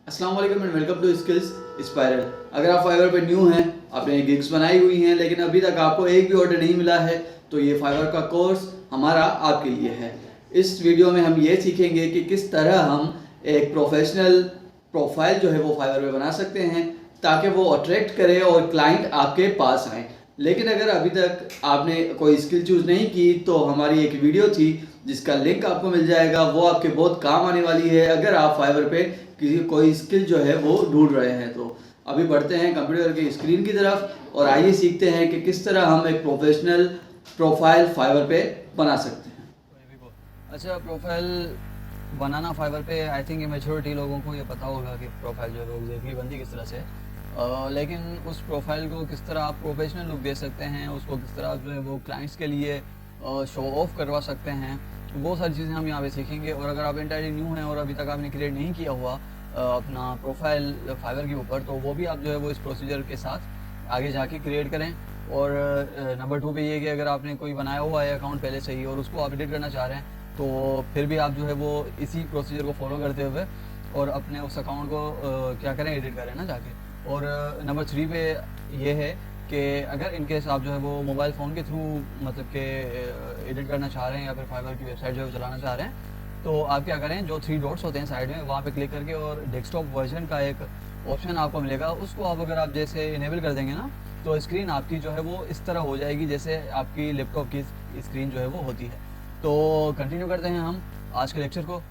अस्सलाम वालेकुम and welcome to skills spiral. अगर आप फाइवर पे न्यू हैं, आपने गिग्स बनाई हुई हैं लेकिन अभी तक आपको एक भी ऑर्डर नहीं मिला है, तो ये फाइवर का कोर्स हमारा आपके लिए है। इस वीडियो में हम ये सीखेंगे कि किस तरह हम एक प्रोफेशनल प्रोफाइल जो है वो फाइवर पे बना सकते हैं ताकि वो अट्रैक्ट करे और क्लाइंट आपके पास आए। लेकिन अगर अभी तक आपने कोई स्किल चूज़ नहीं की तो हमारी एक वीडियो थी जिसका लिंक आपको मिल जाएगा, वो आपके बहुत काम आने वाली है अगर आप फाइवर पे किसी कोई स्किल जो है वो ढूंढ रहे हैं। तो अभी बढ़ते हैं कंप्यूटर की स्क्रीन की तरफ और आइए सीखते हैं कि किस तरह हम एक प्रोफेशनल प्रोफाइल फाइवर पे बना सकते हैं। अच्छा, प्रोफाइल बनाना फाइवर पे आई थिंक मेजोरिटी लोगों को ये पता होगा कि प्रोफाइल जो है वो एग्जैक्टली बनती किस तरह से लेकिन उस प्रोफाइल को किस तरह आप प्रोफेशनल लुक दे सकते हैं, उसको किस तरह जो है वो क्लाइंट्स के लिए शो ऑफ करवा सकते हैं, वो सारी चीज़ें हम यहाँ पे सीखेंगे। और अगर आप इंटायरली न्यू हैं और अभी तक आपने क्रिएट नहीं किया हुआ अपना प्रोफाइल फाइवर के ऊपर, तो वो भी आप जो है वो इस प्रोसीजर के साथ आगे जाके क्रिएट करें। और नंबर 2 पे ये कि अगर आपने कोई बनाया हुआ है अकाउंट पहले से ही और उसको अपडेट करना चाह रहे हैं, तो फिर भी आप जो है वो इसी प्रोसीजर को फॉलो करते हुए और अपने उस अकाउंट को क्या करें, एडिट करें ना जाके। और नंबर 3 पे ये है कि अगर इनकेस आप जो है वो मोबाइल फ़ोन के थ्रू मतलब कि एडिट करना चाह रहे हैं या फिर फाइवर की वेबसाइट जो है चलाना चाह रहे हैं, तो आप क्या करें, जो 3 डॉट्स होते हैं साइड में वहाँ पे क्लिक करके और डेस्कटॉप वर्जन का एक ऑप्शन आपको मिलेगा, उसको आप अगर आप जैसे इनेबल कर देंगे ना, तो स्क्रीन आपकी जो है वो इस तरह हो जाएगी जैसे आपकी लैपटॉप की स्क्रीन जो है वो होती है। तो कंटिन्यू करते हैं हम आज के लेक्चर को।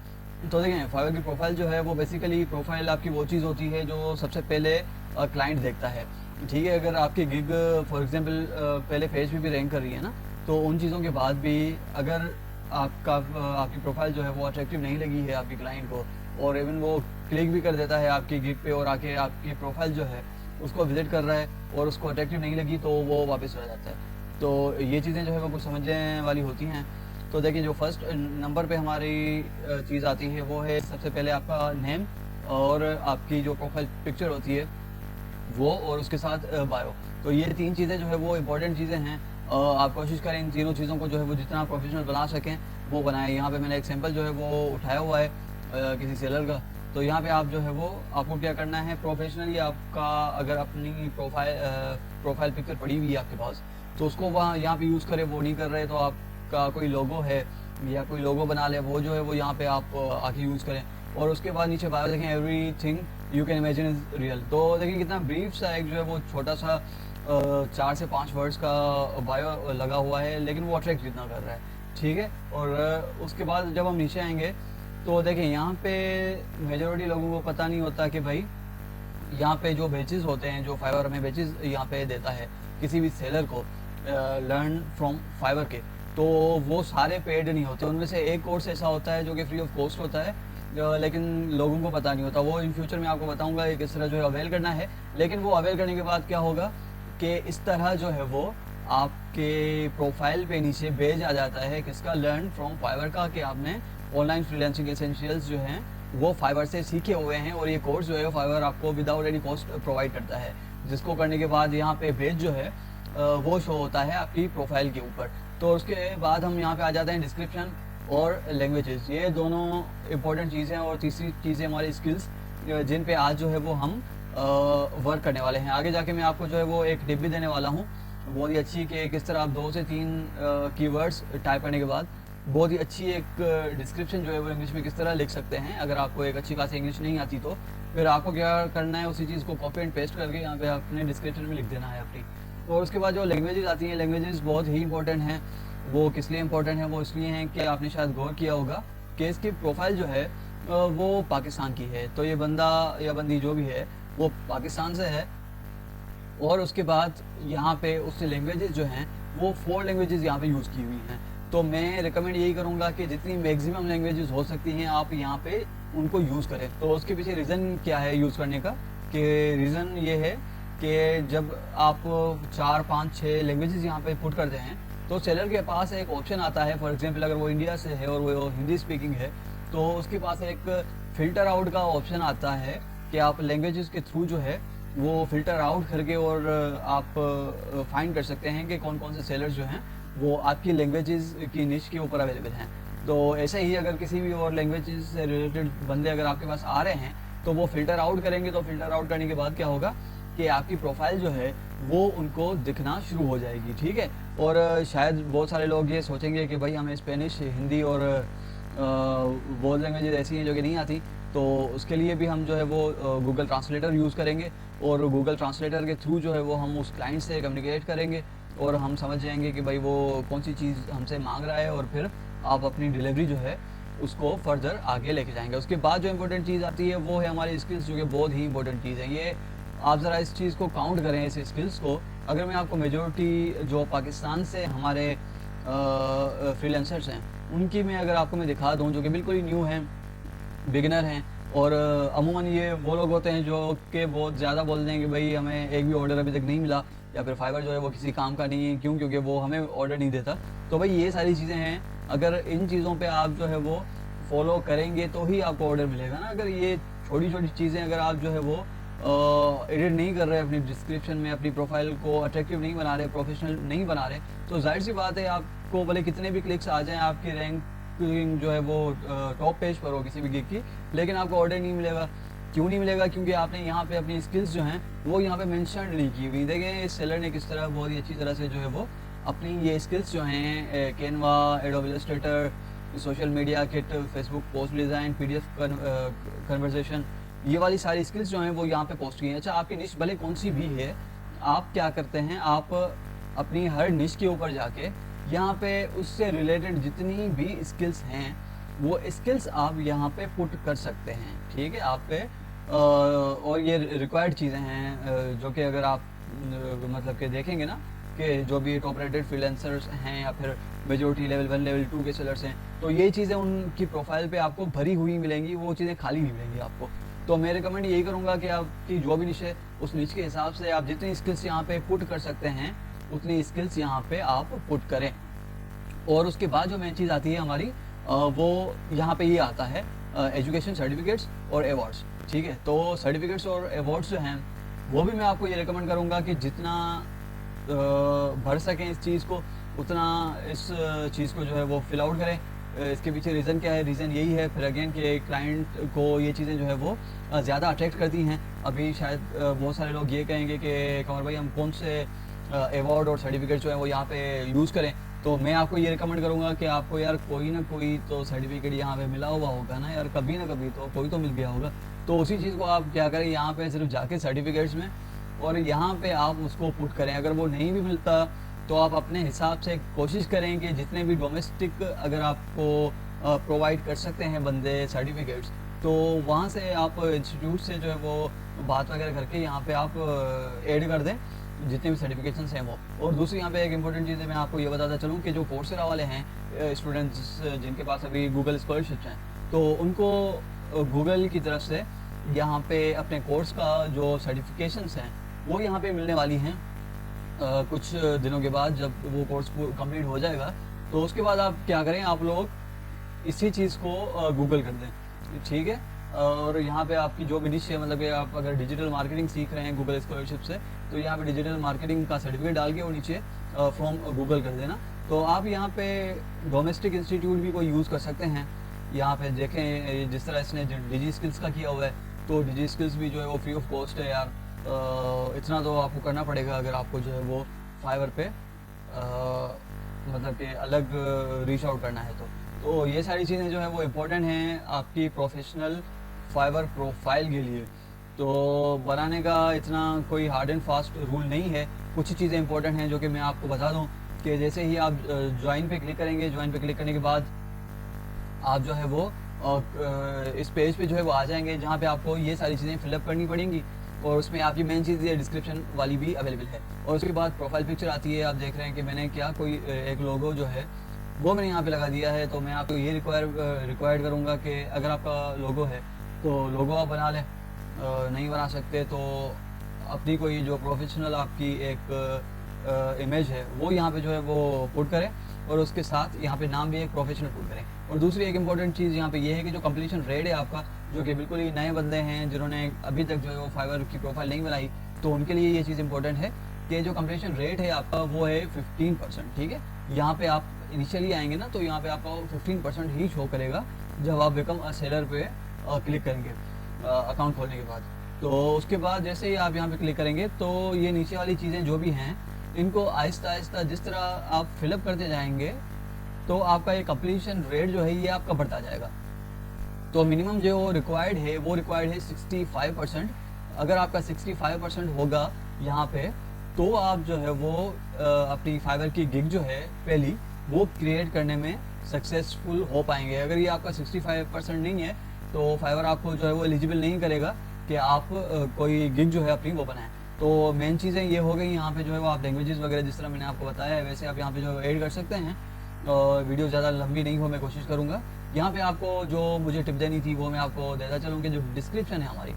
तो देखें, फाइवर की प्रोफाइल जो है वो बेसिकली प्रोफाइल आपकी वो चीज़ होती है जो सबसे पहले क्लाइंट देखता है। ठीक है, अगर आपकी गिग फॉर एग्जांपल पहले पेज पे भी रैंक कर रही है ना, तो उन चीज़ों के बाद भी अगर आपकी प्रोफाइल जो है वो अट्रैक्टिव नहीं लगी है आपकी क्लाइंट को, और इवन वो क्लिक भी कर देता है आपकी गिग पे और आके आपकी प्रोफाइल जो है उसको विजिट कर रहा है और उसको अट्रैक्टिव नहीं लगी, तो वो वापस चला जाता है। तो ये चीज़ें जो है वो कुछ समझने वाली होती हैं। तो देखिए, जो फर्स्ट नंबर पे हमारी चीज़ आती है वो है सबसे पहले आपका नेम और आपकी जो प्रोफाइल पिक्चर होती है वो, और उसके साथ बायो। तो ये 3 चीज़ें जो है वो इम्पोर्टेंट चीज़ें हैं। आप कोशिश करें इन तीनों चीज़ों को जो है वो जितना प्रोफेशनल बना सकें वो बनाएं। यहाँ पे मैंने एक सैंपल जो है वो उठाया हुआ है किसी सेलर का। तो यहाँ पे आप जो है वो आपको क्या करना है, प्रोफेशनली आपका अगर अपनी प्रोफाइल पिक्चर पड़ी हुई है आपके पास, तो उसको वहाँ यहाँ पे यूज़ करें। वो नहीं कर रहे तो आपका कोई लोगो है या कोई लोगो बना ले, वो जो है वो यहाँ पे आप आके यूज़ करें। और उसके बाद नीचे बायो देखें, everything you can imagine is real. तो देखिए कितना ब्रीफ सा एक जो है वो छोटा सा 4 से 5 वर्ड्स का बायो लगा हुआ है, लेकिन वो अट्रैक्ट जितना कर रहा है। ठीक है, और उसके बाद जब हम नीचे आएंगे तो देखिए यहाँ पे मेजॉरिटी लोगों को पता नहीं होता कि भाई यहाँ पे जो बेचेस होते हैं, जो फाइवर हमें बेचेस यहाँ पे देता है किसी भी सेलर को लर्न फ्रॉम फाइवर के, तो वो सारे पेड नहीं होते। उनमें से एक कोर्स ऐसा होता है जो कि फ्री ऑफ कॉस्ट होता है, लेकिन लोगों को पता नहीं होता। वो इन फ्यूचर में आपको बताऊंगा कि किस तरह जो है अवेल करना है। लेकिन वो अवेल करने के बाद क्या होगा कि इस तरह जो है वो आपके प्रोफाइल पे नीचे पेज आ जाता है किसका, लर्न फ्रॉम फाइवर का, कि आपने ऑनलाइन फ्रीलांसिंग एसेंशियल्स जो हैं वो फाइवर से सीखे हुए हैं, और ये कोर्स जो है फाइवर आपको विदाउट एनी कॉस्ट प्रोवाइड करता है, जिसको करने के बाद यहाँ पे पेज जो है वो शो होता है आपकी प्रोफाइल के ऊपर। तो उसके बाद हम यहाँ पे आ जाते हैं डिस्क्रिप्शन और लैंग्वेजेस। ये दोनों इंपॉर्टेंट चीज़ें, और तीसरी चीज़ें हमारी स्किल्स जिन पे आज जो है वो हम वर्क करने वाले हैं। आगे जाके मैं आपको जो है वो एक टिप भी देने वाला हूँ बहुत ही अच्छी, कि किस तरह आप 2 से 3 कीवर्ड्स टाइप करने के बाद बहुत ही अच्छी एक डिस्क्रिप्शन जो है वो इंग्लिश में किस तरह लिख सकते हैं। अगर आपको एक अच्छी खासी इंग्लिश नहीं आती तो फिर आपको क्या करना है, उसी चीज़ को कॉपी एंड पेस्ट करके यहाँ पे अपने डिस्क्रिप्शन में लिख देना है अपनी। और उसके बाद जो लैंग्वेजेस आती हैं, लैंग्वेजेस बहुत ही इंपॉर्टेंट हैं। वो किस लिए इंपॉर्टेंट है, वो इसलिए हैं कि आपने शायद गौर किया होगा कि इसकी प्रोफाइल जो है वो पाकिस्तान की है। तो ये बंदा या बंदी जो भी है वो पाकिस्तान से है, और उसके बाद यहाँ पे उसने लैंग्वेजेस जो हैं वो 4 लैंग्वेजेस यहाँ पे यूज़ की हुई हैं। तो मैं रिकमेंड यही करूँगा कि जितनी मैक्सिमम लैंग्वेजेस हो सकती हैं आप यहाँ पे उनको यूज़ करें। तो उसके पीछे रीज़न क्या है यूज़ करने का, कि रीज़न ये है कि जब आप 4, 5, 6 लैंग्वेजेस यहाँ पे पुट करते हैं, तो सेलर के पास एक ऑप्शन आता है। फॉर एग्जांपल अगर वो इंडिया से है और वो हिंदी स्पीकिंग है, तो उसके पास एक फ़िल्टर आउट का ऑप्शन आता है कि आप लैंग्वेजेस के थ्रू जो है वो फ़िल्टर आउट करके और आप फाइंड कर सकते हैं कि कौन कौन से सेलर्स जो हैं वो आपकी लैंग्वेजेस की निश के ऊपर अवेलेबल हैं। तो ऐसे ही अगर किसी भी और लैंग्वेजेस से रिलेटेड बंदे अगर आपके पास आ रहे हैं, तो वो फिल्टर आउट करेंगे, तो फिल्टर आउट करने के बाद क्या होगा कि आपकी प्रोफाइल जो है वो उनको दिखना शुरू हो जाएगी, ठीक है। और शायद बहुत सारे लोग ये सोचेंगे कि भाई हमें स्पेनिश, हिंदी और वो लैंग्वेजेज ऐसी हैं जो कि नहीं आती, तो उसके लिए भी हम जो है वो गूगल ट्रांसलेटर यूज़ करेंगे, और गूगल ट्रांसलेटर के थ्रू जो है वो हम उस क्लाइंट से कम्युनिकेट करेंगे और हम समझ जाएंगे कि भाई वो कौन सी चीज़ हमसे मांग रहा है, और फिर आप अपनी डिलीवरी जो है उसको फर्दर आगे लेके जाएंगे। उसके बाद जो इंपॉर्टेंट चीज़ आती है वो है हमारी स्किल्स, जो कि बहुत ही इंपॉर्टेंट चीज़ है। ये आप ज़रा इस चीज़ को काउंट करें, इस स्किल्स को। अगर मैं आपको मेजॉरिटी जो पाकिस्तान से हमारे फ्रीलांसर्स हैं उनकी मैं अगर आपको मैं दिखा दूँ, जो कि बिल्कुल ही न्यू हैं, बिगिनर हैं, और अमूमन ये वो लोग होते हैं जो कि बहुत ज़्यादा बोल दें कि भाई हमें एक भी ऑर्डर अभी तक नहीं मिला, या फिर फाइवर जो है वो किसी काम का नहीं है, क्यों? क्योंकि वो हमें ऑर्डर नहीं देता। तो भाई ये सारी चीज़ें हैं, अगर इन चीज़ों पे आप जो है वो फॉलो करेंगे तो ही आपको ऑर्डर मिलेगा ना। अगर ये छोटी छोटी चीज़ें अगर आप जो है वो एडिट नहीं कर रहे अपनी डिस्क्रिप्शन में, अपनी प्रोफाइल को अट्रैक्टिव नहीं बना रहे, प्रोफेशनल नहीं बना रहे, तो जाहिर सी बात है आपको भले कितने भी क्लिक्स आ जाएं, आपकी रैंकिंग जो है वो टॉप पेज पर हो किसी भी गिग की, लेकिन आपको ऑर्डर नहीं मिलेगा। क्यों नहीं मिलेगा? क्योंकि आपने यहाँ पे अपनी स्किल्स जो हैं वो यहाँ पे मेंशन नहीं की हुई। देखें इस सेलर ने किस तरह बहुत ही अच्छी तरह से जो है वो अपनी ये स्किल्स जो हैं, Canva, Adobe Illustrator, social media kit, Facebook post design, PDF conversation, ये वाली सारी स्किल्स जो हैं वो यहाँ पे पोस्ट की हैं। अच्छा, आपकी निश भले कौन सी भी है, आप क्या करते हैं, आप अपनी हर निश के ऊपर जाके यहाँ पे उससे रिलेटेड जितनी भी स्किल्स हैं वो स्किल्स आप यहाँ पे पुट कर सकते हैं, ठीक है। आप पे और ये रिक्वायर्ड चीज़ें हैं जो कि अगर आप मतलब कि देखेंगे ना कि जो भी टॉप रेटेड फ्रीलांसर्स हैं या फिर मेजॉरिटी लेवल 1 लेवल 2 के सेलर्स हैं, तो ये चीज़ें उनकी प्रोफाइल पे आपको भरी हुई मिलेंगी, वो चीज़ें खाली नहीं मिलेंगी आपको। तो मैं रिकमेंड यही करूँगा कि आपकी जो भी निश है उस निश के हिसाब से आप जितनी स्किल्स यहाँ पे पुट कर सकते हैं उतनी स्किल्स यहाँ पे आप पुट करें। और उसके बाद जो मेन चीज़ आती है हमारी वो यहाँ पे ये आता है एजुकेशन सर्टिफिकेट्स और अवार्ड्स, ठीक है। तो सर्टिफिकेट्स और अवार्ड्स जो हैं वो भी मैं आपको ये रिकमेंड करूँगा कि जितना भर सकें इस चीज़ को, उतना इस चीज़ को जो है वो फिल आउट करें। इसके पीछे रीज़न क्या है? रीज़न यही है फिर अगेन कि क्लाइंट को ये चीज़ें जो है वो ज़्यादा अट्रैक्ट करती हैं। अभी शायद बहुत सारे लोग ये कहेंगे कि कमर भाई हम कौन से अवार्ड और सर्टिफिकेट जो है वो यहाँ पे यूज़ करें, तो मैं आपको ये रिकमेंड करूँगा कि आपको यार कोई ना कोई तो सर्टिफिकेट यहाँ पे मिला हुआ होगा ना यार, कभी ना कभी तो कोई तो मिल गया होगा। तो उसी चीज़ को आप क्या करें, यहाँ पे सिर्फ जाके सर्टिफिकेट्स में और यहाँ पे आप उसको पुट करें। अगर वो नहीं भी मिलता तो आप अपने हिसाब से कोशिश करें कि जितने भी डोमेस्टिक अगर आपको प्रोवाइड कर सकते हैं बंदे सर्टिफिकेट्स, तो वहाँ से आप इंस्टीट्यूट से जो है वो बात वगैरह करके यहाँ पे आप ऐड कर दें जितने भी सर्टिफिकेशंस हैं वो। और दूसरी यहाँ पे एक इम्पोर्टेंट चीज़ है, मैं आपको ये बताता चलूँ कि जो कोर्सेरा वाले हैं स्टूडेंट्स जिनके पास अभी गूगल स्कॉलरशिप्स हैं, तो उनको गूगल की तरफ से यहाँ पे अपने कोर्स का जो सर्टिफिकेशंस हैं वो यहाँ पे मिलने वाली हैं कुछ दिनों के बाद। जब वो कोर्स कंप्लीट हो जाएगा तो उसके बाद आप क्या करें, आप लोग इसी चीज़ को गूगल कर दें, ठीक है। और यहाँ पे आपकी जो भी डिश है, मतलब कि आप अगर डिजिटल मार्केटिंग सीख रहे हैं गूगल स्कॉलरशिप से, तो यहाँ पे डिजिटल मार्केटिंग का सर्टिफिकेट डाल के और नीचे फ्रॉम गूगल कर देना। तो आप यहाँ पे डोमेस्टिक इंस्टीट्यूट भी कोई यूज़ कर सकते हैं। यहाँ पे देखें जिस तरह इसने डिजी स्किल्स का किया हुआ है, तो डिजी स्किल्स भी जो है वो फ्री ऑफ कॉस्ट है यार। इतना तो आपको करना पड़ेगा अगर आपको जो है वो फाइवर पे मतलब कि अलग रीच आउट करना है। तो ये सारी चीज़ें जो है वो इम्पोर्टेंट हैं आपकी प्रोफेशनल फाइवर प्रोफाइल के लिए। तो बनाने का इतना कोई हार्ड एंड फास्ट रूल नहीं है, कुछ ही चीज़ें इंपॉर्टेंट हैं जो कि मैं आपको बता दूं कि जैसे ही आप ज्वाइन पे क्लिक करेंगे, ज्वाइन पे क्लिक करने के बाद आप जो है वो इस पेज पे जो है वो आ जाएंगे जहाँ पे आपको ये सारी चीज़ें फिलअप करनी पड़ेंगी। और उसमें आपकी मेन चीज़ ये डिस्क्रिप्शन वाली भी अवेलेबल है। और उसके बाद प्रोफाइल पिक्चर आती है, आप देख रहे हैं कि मैंने क्या कोई एक लोगो जो है वो मैंने यहाँ पे लगा दिया है। तो मैं आपको ये रिक्वायर्ड करूँगा कि अगर आपका लोगो है तो लोगो आप बना लें, नहीं बना सकते तो अपनी कोई जो प्रोफेशनल आपकी एक इमेज है वो यहाँ पे जो है वो पुट करें, और उसके साथ यहाँ पे नाम भी एक प्रोफेशनल पुट करें। और दूसरी एक इम्पॉर्टेंट चीज़ यहाँ पे ये है कि जो कंप्लीशन रेट है आपका, जो कि बिल्कुल ही नए बंदे हैं जिन्होंने अभी तक जो है वो फाइवर की प्रोफाइल नहीं बनाई, तो उनके लिए ये चीज़ इंपॉर्टेंट है कि जो कंप्लीशन रेट है आपका वो है 15%, ठीक है। यहाँ पे आप इनिशियली आएंगे ना, तो यहाँ पे आपका 15% ही शो करेगा जब आप बिकम अ सेलर पे क्लिक करेंगे। अकाउंट खोलने के बाद। तो उसके बाद जैसे ही आप यहाँ पे क्लिक करेंगे तो ये नीचे वाली चीज़ें जो भी हैं इनको आहिस्ता आहिस्ता जिस तरह आप फिलअप करते जाएंगे तो आपका ये कंप्लीशन रेट जो है ये आपका बढ़ता जाएगा। तो मिनिमम जो रिक्वायर्ड है वो रिक्वायर्ड है 65%। अगर आपका 65% होगा यहाँ पे तो आप जो है वो अपनी फाइवर की गिग जो है पहली वो क्रिएट करने में सक्सेसफुल हो पाएंगे। अगर ये आपका 65% नहीं है तो फाइवर आपको जो है वो एलिजिबल नहीं करेगा कि आप कोई गिग जो है अपनी वो बनाएं। तो मेन चीज़ें ये हो गई यहाँ पे जो है वो आप लैंग्वेजेस वगैरह जिस तरह मैंने आपको बताया है वैसे आप यहाँ पे जो ऐड कर सकते हैं। वीडियो ज़्यादा लंबी नहीं हो मैं कोशिश करूँगा। यहाँ पे आपको जो मुझे टिप देनी थी वो मैं आपको देता चलूँ कि जो डिस्क्रिप्शन है हमारी,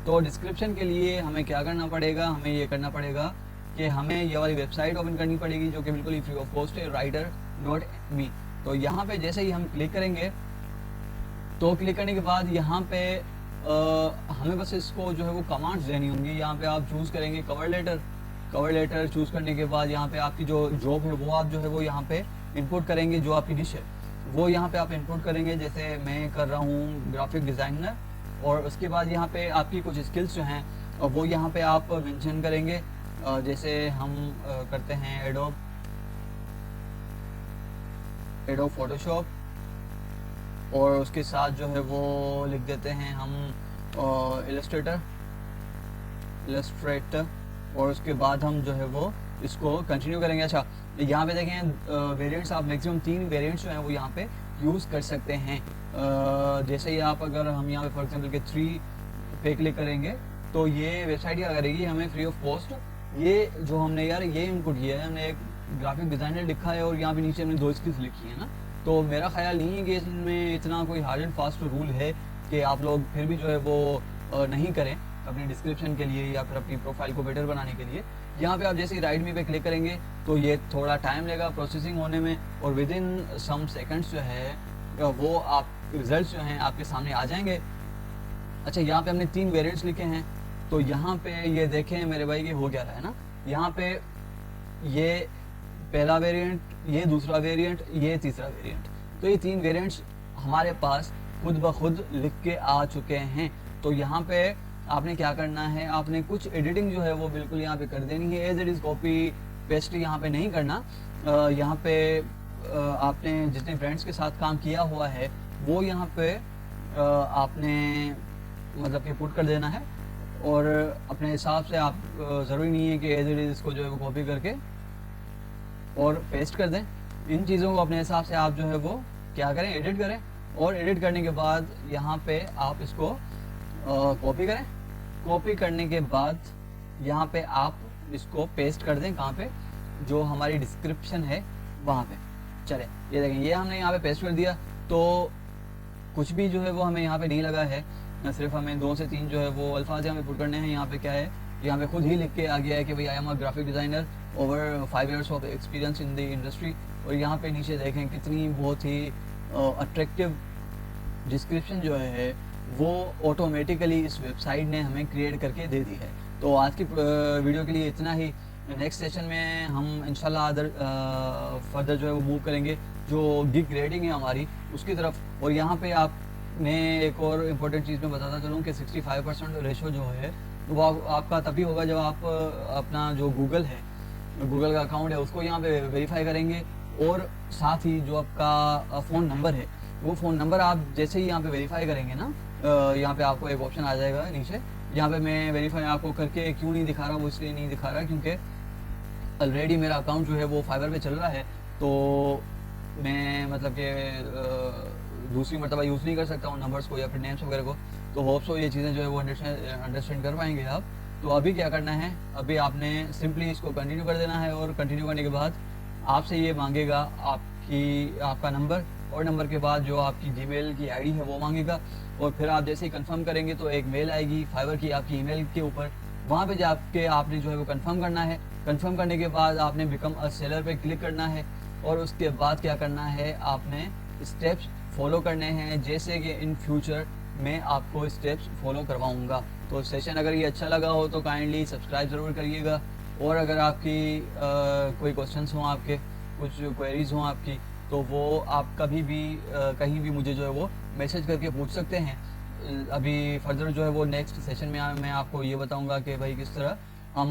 तो डिस्क्रिप्शन के लिए हमें क्या करना पड़ेगा, हमें ये करना पड़ेगा कि हमें ये वाली वेबसाइट ओपन करनी पड़ेगी जो कि बिल्कुल ही फ्री ऑफ कॉस्ट है, writer.me। तो यहाँ पे जैसे ही हम क्लिक करेंगे तो क्लिक करने के बाद यहाँ पे हमें बस इसको जो है वो कमांड्स देनी होंगी। यहाँ पे आप चूज़ करेंगे कवर लेटर चूज़ करने के बाद यहाँ पे आपकी जो जॉब है वो आप जो है वो यहाँ पे इनपुट करेंगे, जो आपकी डिश है वो यहाँ पे आप इनपुट करेंगे। जैसे मैं कर रहा हूँ ग्राफिक डिज़ाइनर, और उसके बाद यहाँ पे आपकी कुछ स्किल्स जो हैं वो यहाँ पे आप मेंशन करेंगे। जैसे हम करते हैं एडोब फोटोशॉप, और उसके साथ जो है वो लिख देते हैं हम इलस्ट्रेटर, और उसके बाद हम जो है वो इसको कंटिन्यू करेंगे। अच्छा, यहाँ पे देखें वेरिएंट्स, आप मैक्सिमम 3 वेरिएंट्स जो हैं वो यहाँ पे यूज़ कर सकते हैं। जैसे ही आप अगर हम यहाँ पे फॉर एग्जांपल के 3 पे क्लिक करेंगे तो ये वेबसाइट क्या करेगी, हमें फ्री ऑफ कॉस्ट ये जो हमने यार ये इनपुट किया है, हमने एक ग्राफिक डिज़ाइनर लिखा है और यहाँ पे नीचे हमने 2 स्किल्स लिखी है ना। तो मेरा ख्याल नहीं है कि इसमें इतना कोई हार्ड एंड फास्ट रूल है कि आप लोग फिर भी जो है वो नहीं करें अपनी डिस्क्रिप्शन के लिए या फिर अपनी प्रोफाइल को बेटर बनाने के लिए। यहाँ पे आप जैसे ही राइट मी पे क्लिक करेंगे तो ये थोड़ा टाइम लेगा प्रोसेसिंग होने में, और विद इन सम सेकंड्स जो है वो आप रिजल्ट्स जो हैं आपके सामने आ जाएंगे। अच्छा, यहाँ पे हमने 3 वेरिएंट्स लिखे हैं, तो यहाँ पे ये देखें मेरे भाई ये हो गया रहा है ना। यहाँ पे ये पहला वेरिएंट, ये दूसरा वेरिएंट, ये तीसरा वेरिएंट, तो ये 3 वेरिएंट्स हमारे पास खुद ब खुद लिख के आ चुके हैं। तो यहाँ पे आपने क्या करना है, आपने कुछ एडिटिंग जो है वो बिल्कुल यहाँ पे कर देनी है। As it is copy paste यहाँ पे नहीं करना। यहाँ पे आपने जितने फ्रेंड्स के साथ काम किया हुआ है वो यहाँ पे आपने मतलब कि पुट कर देना है, और अपने हिसाब से आप ज़रूरी नहीं है कि एज इट इज़ इसको जो है वो कॉपी करके और पेस्ट कर दें। इन चीज़ों को अपने हिसाब से आप जो है वो क्या करें, एडिट करें, और एडिट करने के बाद यहाँ पे आप इसको कॉपी करें। कॉपी करने के बाद यहाँ पे आप इसको पेस्ट कर दें, कहाँ पे, जो हमारी डिस्क्रिप्शन है वहाँ पे। चले ये देखें, ये हमने यहाँ पे पेस्ट कर दिया, तो कुछ भी जो है वो हमें यहाँ पे नहीं लगा है, सिर्फ हमें 2 से 3 जो है वो अल्फाज हमें पुट करने हैं। यहाँ पे क्या है, यहाँ पे खुद ही लिख के आ गया है कि भाई I am a graphic designer over 5 years of experience in the industry. और यहाँ पे नीचे देखें कितनी बहुत ही अट्रैक्टिव डिस्क्रिप्शन जो है वो ऑटोमेटिकली इस वेबसाइट ने हमें क्रिएट करके दे दी है। तो आज की वीडियो के लिए इतना ही। नेक्स्ट सेशन में हम इंशाल्लाह फर्दर जो है वो मूव करेंगे जो गिग ग्रेडिंग है हमारी उसकी तरफ। और यहाँ पे आपने एक और इम्पोर्टेंट चीज़ मैं बताता चलूँ कि 65% रेशो जो है वो आपका तभी होगा जब आप अपना जो गूगल का अकाउंट है उसको यहाँ पे वेरीफाई करेंगे, और साथ ही जो आपका फ़ोन नंबर है वो फ़ोन नंबर आप जैसे ही यहाँ पे वेरीफाई करेंगे ना, यहाँ पे आपको एक ऑप्शन आ जाएगा नीचे। यहाँ पे मैं वेरीफाई आपको करके क्यों नहीं दिखा रहा, वो इसलिए नहीं दिखा रहा क्योंकि ऑलरेडी मेरा अकाउंट जो है वो फाइवर पे चल रहा है, तो मैं मतलब कि दूसरी मरतबा यूज़ नहीं कर सकता उन नंबर्स को या फिर नेम्स वगैरह को। तो होप सो ये चीज़ें जो है वो अंडरस्टैंड कर पाएंगे आप। तो अभी क्या करना है, अभी आपने सिंपली इसको कंटिन्यू कर देना है, और कंटिन्यू करने के बाद आपसे ये मांगेगा आपका नंबर, और नंबर के बाद जो आपकी जीमेल की आईडी है वो मांगेगा, और फिर आप जैसे ही कंफर्म करेंगे तो एक मेल आएगी फाइवर की आपकी ईमेल के ऊपर। वहाँ पे जाके आपने जो है वो कंफर्म करना है। कंफर्म करने के बाद आपने बिकम अ सेलर पे क्लिक करना है, और उसके बाद क्या करना है, आपने स्टेप्स फॉलो करने हैं जैसे कि इन फ्यूचर मैं आपको स्टेप्स फॉलो करवाऊँगा। तो सेशन अगर ये अच्छा लगा हो तो काइंडली सब्सक्राइब ज़रूर करिएगा, और अगर आपकी कोई क्वेश्चंस हों, आपके कुछ क्वेरीज़ हों आपकी, तो वो आप कभी भी कहीं भी मुझे जो है वो मैसेज करके पूछ सकते हैं। अभी फर्दर जो है वो नेक्स्ट सेशन में मैं आपको ये बताऊंगा कि भाई किस तरह हम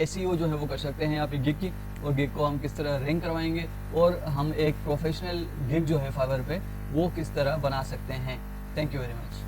SEO जो है वो कर सकते हैं आपकी गिग की, और गिग को हम किस तरह रैंक करवाएंगे, और हम एक प्रोफेशनल गिग जो है फाइवर पे वो किस तरह बना सकते हैं। Thank you very much.